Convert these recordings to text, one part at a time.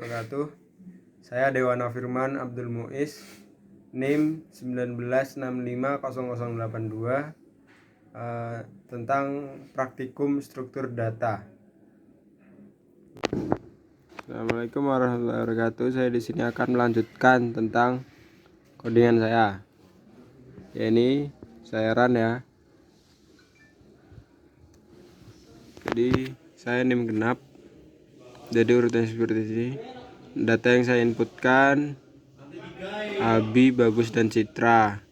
wabarakatuh. Saya Dewana Firman Abdul Muiz, NIM 19650082, tentang praktikum struktur data. Assalamualaikum warahmatullahi wabarakatuh. Saya di sini akan melanjutkan tentang codingan saya. Ya, ini saya run ya. Jadi saya NIM genap. Jadi urutannya seperti ini. Data yang saya inputkan Abi, Bagus, dan Citra.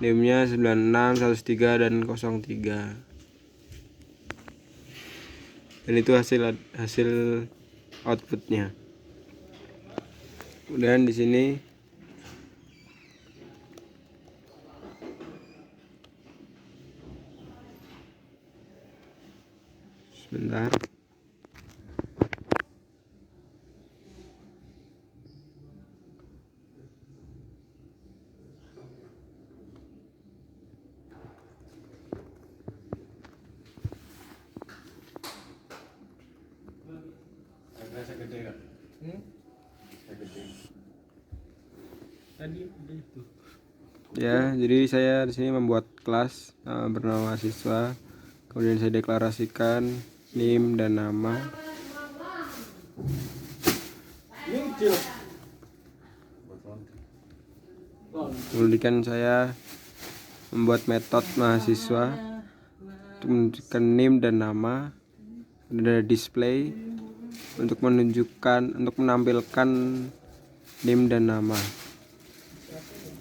NIM-nya 96, 103, dan 03. Dan itu hasil outputnya. Kemudian di sini sebentar. Ya, jadi saya di sini membuat kelas bernama mahasiswa. Kemudian saya deklarasikan NIM dan nama. Kemudian saya membuat metode mahasiswa untuk menunjukkan NIM dan nama. Ada display untuk menampilkan NIM dan nama.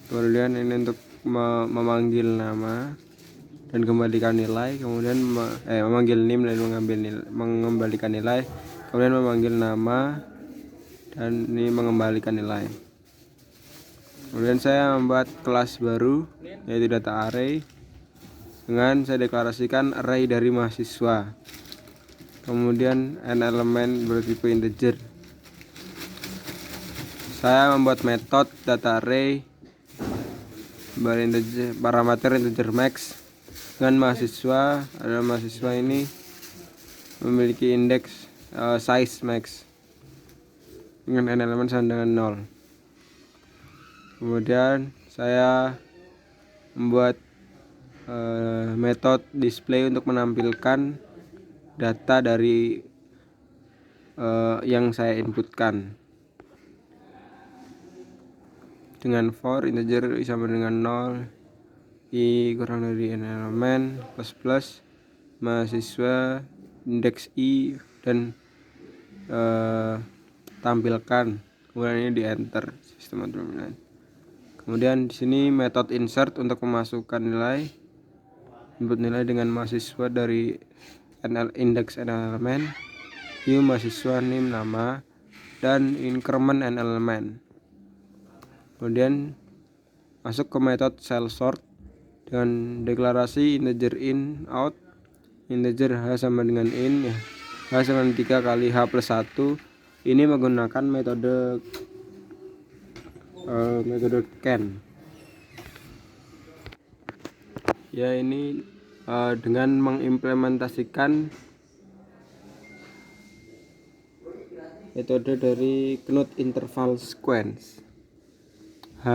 Kemudian ini untuk memanggil nama dan kembalikan nilai. Kemudian memanggil NIM dan mengembalikan nilai. Kemudian memanggil nama dan ini mengembalikan nilai. Kemudian saya membuat kelas baru yaitu data array dengan saya deklarasikan array dari mahasiswa. Kemudian n elemen bertipe integer. Saya membuat metode data array parameter integer max dengan mahasiswa. Adalah mahasiswa ini memiliki indeks size max dengan n elemen sama dengan 0. Kemudian saya membuat metode display untuk menampilkan data dari yang saya inputkan dengan for integer i sama dengan 0, i kurang dari n elemen, plus mahasiswa indeks i dan tampilkan. Kemudian ini di enter sistem determinan. Kemudian di sini metode insert untuk memasukkan nilai, input nilai dengan mahasiswa dari indeks n elemen, u mahasiswa, NIM nama, dan increment n elemen. Kemudian masuk ke metode cell sort dengan deklarasi integer in out, integer h sama dengan in ya, h sama dengan 3 kali h plus 1. Ini menggunakan metode can. Ya, ini dengan mengimplementasikan metode dari knot interval sequence h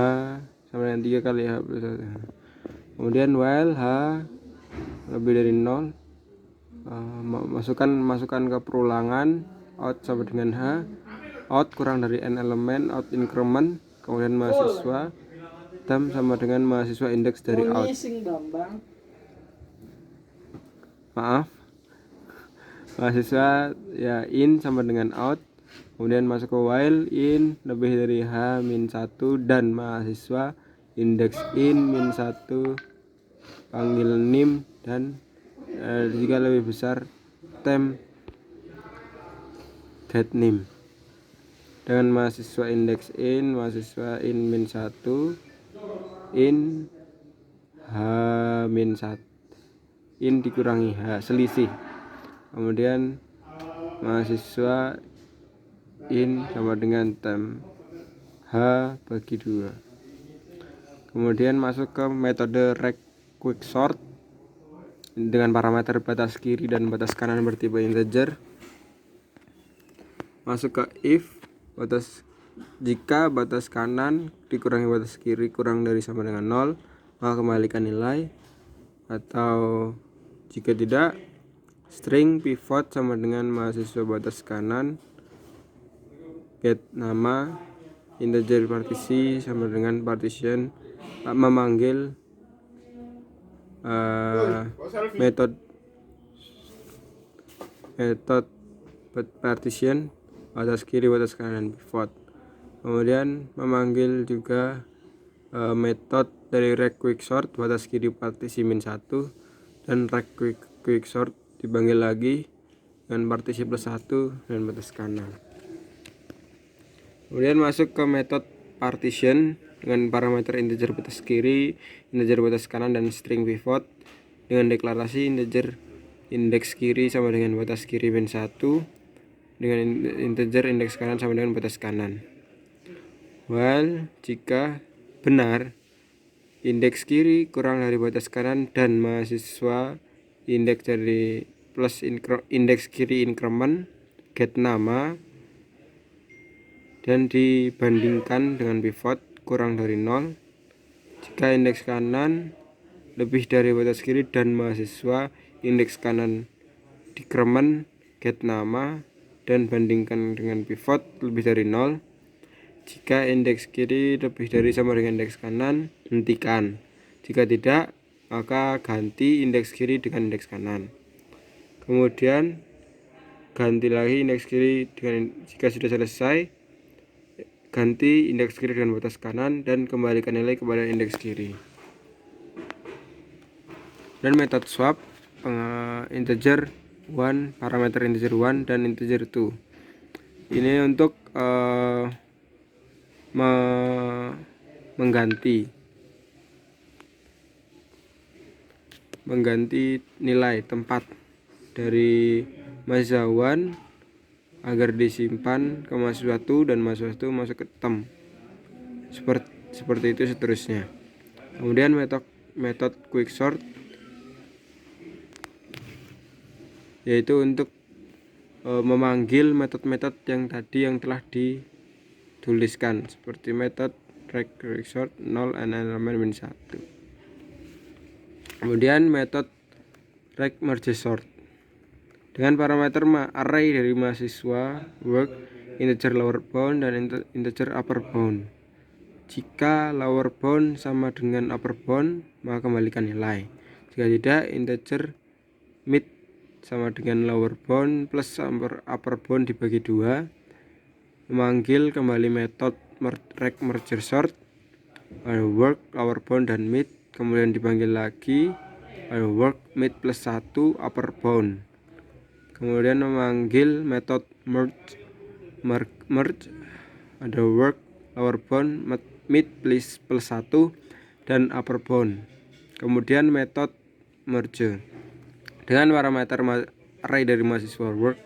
sama dengan 3 kali h plus 1. Kemudian while h lebih dari 0, masukkan ke perulangan out sama dengan h, out kurang dari n elemen, out increment, kemudian mahasiswa tam sama dengan mahasiswa indeks dari out. Maaf, mahasiswa ya in sama dengan out. Kemudian masuk ke while in lebih dari h min 1 dan mahasiswa indeks in min 1 panggil NIM dan jika lebih besar temp get NIM dengan mahasiswa indeks in, mahasiswa in min 1, in h min 1, in dikurangi h selisih. Kemudian mahasiswa in sama dengan temp h bagi 2. Kemudian masuk ke metode quick sort dengan parameter batas kiri dan batas kanan bertipe integer. Masuk ke if Jika batas kanan dikurangi batas kiri kurang dari sama dengan 0, maka kembalikan nilai. Atau jika tidak, string pivot sama dengan mahasiswa batas kanan get nama, integer partisi sama dengan partition, memanggil metode partition batas kiri batas kanan pivot. Kemudian memanggil juga metode dari rect quicksort batas kiri partisi -1, dan rect quicksort dipanggil lagi dengan partisi +1 dan batas kanan. Kemudian masuk ke metode partition dengan parameter integer batas kiri, integer batas kanan, dan string pivot dengan deklarasi integer indeks kiri sama dengan batas kiri -1 dengan integer indeks kanan sama dengan batas kanan. While jika benar indeks kiri kurang dari batas kanan dan mahasiswa indeks dari plus indeks kiri increment get nama dan dibandingkan dengan pivot kurang dari 0. Jika indeks kanan lebih dari batas kiri dan mahasiswa indeks kanan decrement get nama dan bandingkan dengan pivot lebih dari 0. Jika indeks kiri lebih dari sama dengan indeks kanan, hentikan. Jika tidak, maka ganti indeks kiri dengan indeks kanan. Kemudian ganti lagi indeks kiri dengan, jika sudah selesai, ganti indeks kiri dengan batas kanan dan kembalikan nilai kepada indeks kiri. Dan metode swap integer 1, parameter integer 1 dan integer 2. Ini untuk mengganti nilai tempat dari mahasiswa 1 agar disimpan ke mahasiswa 2 dan mahasiswa 2 masuk ke tem. Seperti itu seterusnya. Kemudian metode quicksort yaitu untuk memanggil metode-metode yang tadi yang telah dituliskan, seperti metode rect quicksort 0 and element -1. Kemudian metode rect merge sort dengan parameter array dari mahasiswa work, integer lower bound dan integer upper bound. Jika lower bound sama dengan upper bound, maka kembalikan nilai. Jika tidak, integer mid sama dengan lower bound plus upper bound dibagi 2. Memanggil kembali metode rect merge sort work, lower bound, dan mid. Kemudian dipanggil lagi work, mid plus 1, upper bound. Kemudian memanggil metode merge ada work, lower bound, mid plus 1 dan upper bound. Kemudian metode merge dengan parameter array dari mahasiswa work,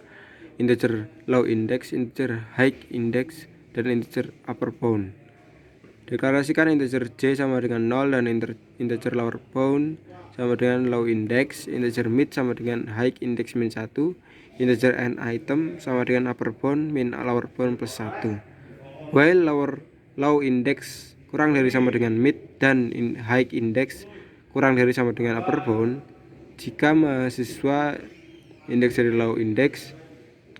integer low index, integer high index, dan integer upper bound. Deklarasikan integer j sama dengan 0 dan integer lower bound sama dengan low index, integer mid sama dengan high index -1, integer n item sama dengan upper bound min lower bound plus 1. While low index kurang dari sama dengan mid dan high index kurang dari sama dengan upper bound, jika mahasiswa indeks dari low index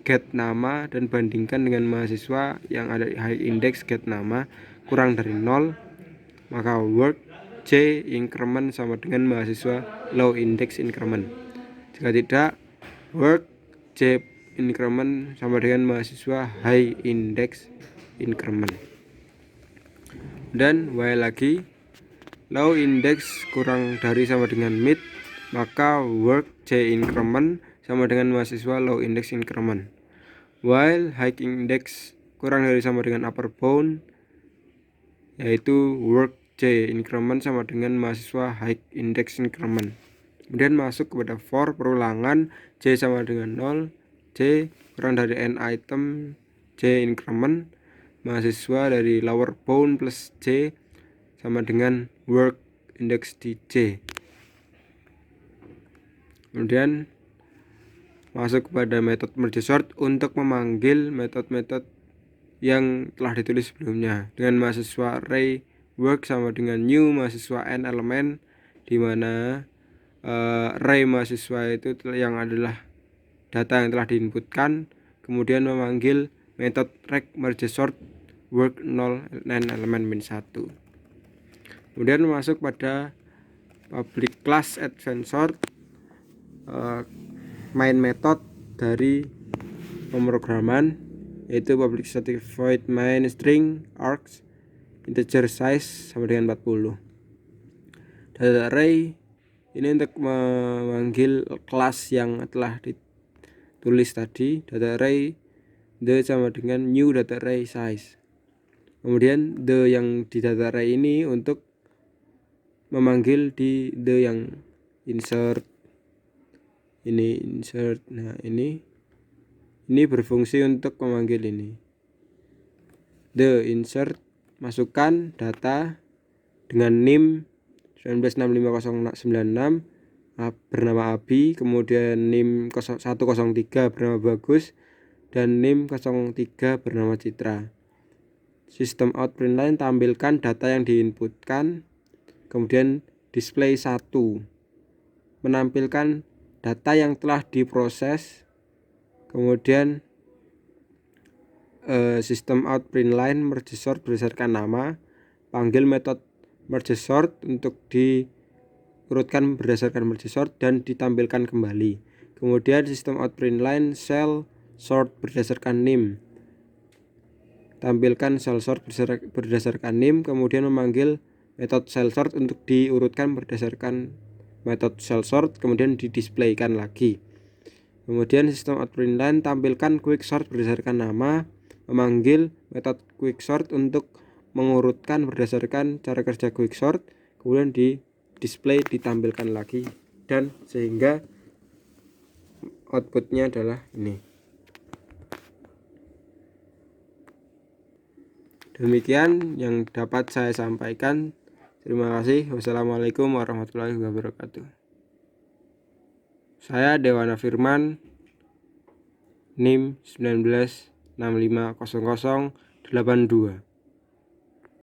get nama dan bandingkan dengan mahasiswa yang ada high index get nama kurang dari 0, maka work j increment sama dengan mahasiswa low index increment. Jika tidak, work j increment sama dengan mahasiswa high index increment. Dan while lagi low index kurang dari sama dengan mid, maka work j increment sama dengan mahasiswa low index increment. While high index kurang dari sama dengan upper bound, yaitu work j increment sama dengan mahasiswa high index increment. Kemudian masuk kepada for perulangan j sama dengan 0, j kurang dari n item, j increment, mahasiswa dari lower bound plus j sama dengan work index di j. Kemudian masuk kepada metode merge sort untuk memanggil metode-metode yang telah ditulis sebelumnya. Dengan mahasiswa array work sama dengan new mahasiswa n elemen, di mana array mahasiswa itu yang adalah data yang telah diinputkan, kemudian memanggil metode rect merge sort work 0 n elemen min 1. Kemudian masuk pada public class advanced sort, main method dari pemrograman, yaitu public static void main string args integer size sama dengan 40. Data array ini untuk memanggil kelas yang telah ditulis tadi. Data array the sama dengan new data array size. Kemudian the yang di data array ini untuk memanggil di the yang insert ini insert. Nah, ini berfungsi untuk memanggil ini. The insert, masukkan data dengan NIM 1965096 bernama Abi, kemudian NIM 103 bernama Bagus, dan NIM 03 bernama Citra. Sistem out println tampilkan data yang diinputkan, kemudian display 1 menampilkan data yang telah diproses, kemudian sistem out println merge sort berdasarkan nama, panggil metode merge sort untuk diurutkan berdasarkan merge sort dan ditampilkan kembali. Kemudian sistem out println cell sort berdasarkan NIM, tampilkan cell sort berdasarkan NIM, kemudian memanggil metode cell sort untuk diurutkan berdasarkan metode cell sort, kemudian didisplaykan lagi. Kemudian sistem out println tampilkan quick sort berdasarkan nama, memanggil metode quick sort untuk mengurutkan berdasarkan cara kerja quick sort, kemudian di display ditampilkan lagi, dan sehingga outputnya adalah ini. Demikian yang dapat saya sampaikan. Terima kasih. Wassalamualaikum warahmatullahi wabarakatuh. Saya Dewana Firman, NIM 19650082.